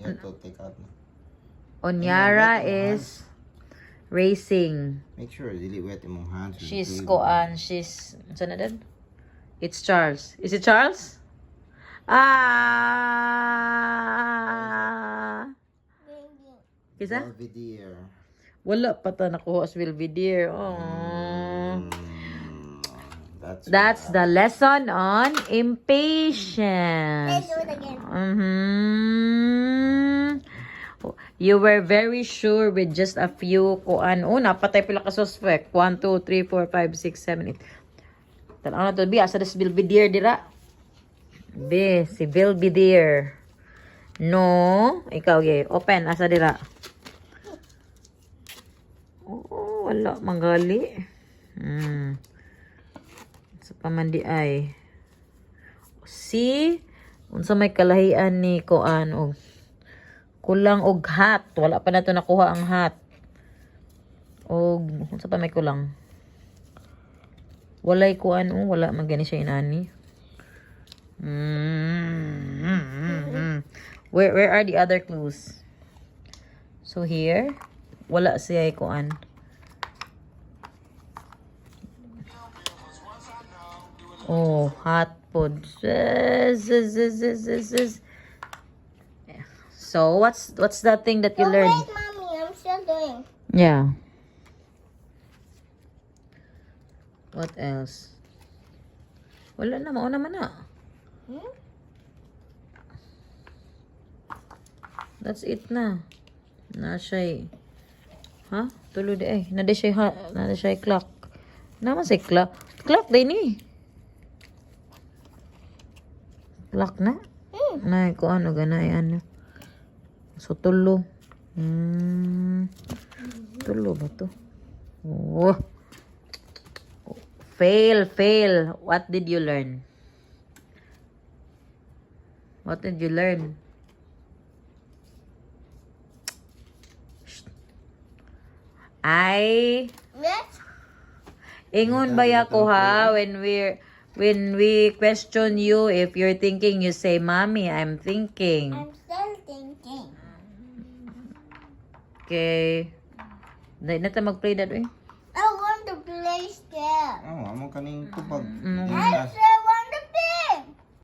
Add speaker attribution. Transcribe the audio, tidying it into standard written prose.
Speaker 1: You have to take out.
Speaker 2: Onyara is racing.
Speaker 1: Make sure it's really wet in my hands.
Speaker 2: She's koan. She's saan na din? It's Charles. Is it Charles? Ah. Kisa?
Speaker 1: Belvedere.
Speaker 2: Wala pa ta nakuha sa Belvedere. Oh. That's the lesson on impatience.
Speaker 3: Let's do it again.
Speaker 2: You were very sure with just a few kuan. Oh, napatay pila ka suspect. 1, 2, 3, 4, 5, 6, 7, 8. Tanaw na to. Bi, asa das Belvedere dira? Bi, si Belvedere. No. Ikaw, okay. Open. Asa dira? Oh, wala. Manggali. Sa pamandi ay. Si, unsa may kalahian ni kuan og kulang og hat. Wala pa na to nakuha ang hat. Og, unsa pa may kulang? Walay kuan. Wala man gani siya inani. Where are the other clues? So here, wala siya kuan. Oh, hot pod. So, what's that thing that you
Speaker 3: Don't
Speaker 2: learned?
Speaker 3: wait, Mommy. I'm still doing.
Speaker 2: Yeah. What else? Wala na, mauna man na. That's it na. Na siya. Ha? Tulo di eh. Nada siya clock. Naman siya clock. Clock din eh. Clock na? Nay, kung ano, ganay, ano. So, tulo. Tulo ba to? Oh. Fail. What did you learn? What did you learn? Ay,
Speaker 3: Let's.
Speaker 2: ingon ba ko ha when we question you, if you're thinking, you say, Mommy, I'm thinking.
Speaker 3: I'm still thinking.
Speaker 2: Okay. Dahil na tayo mag-play that way.
Speaker 3: I want to play still.
Speaker 1: Oh, amo kaning tubag.
Speaker 3: I'm still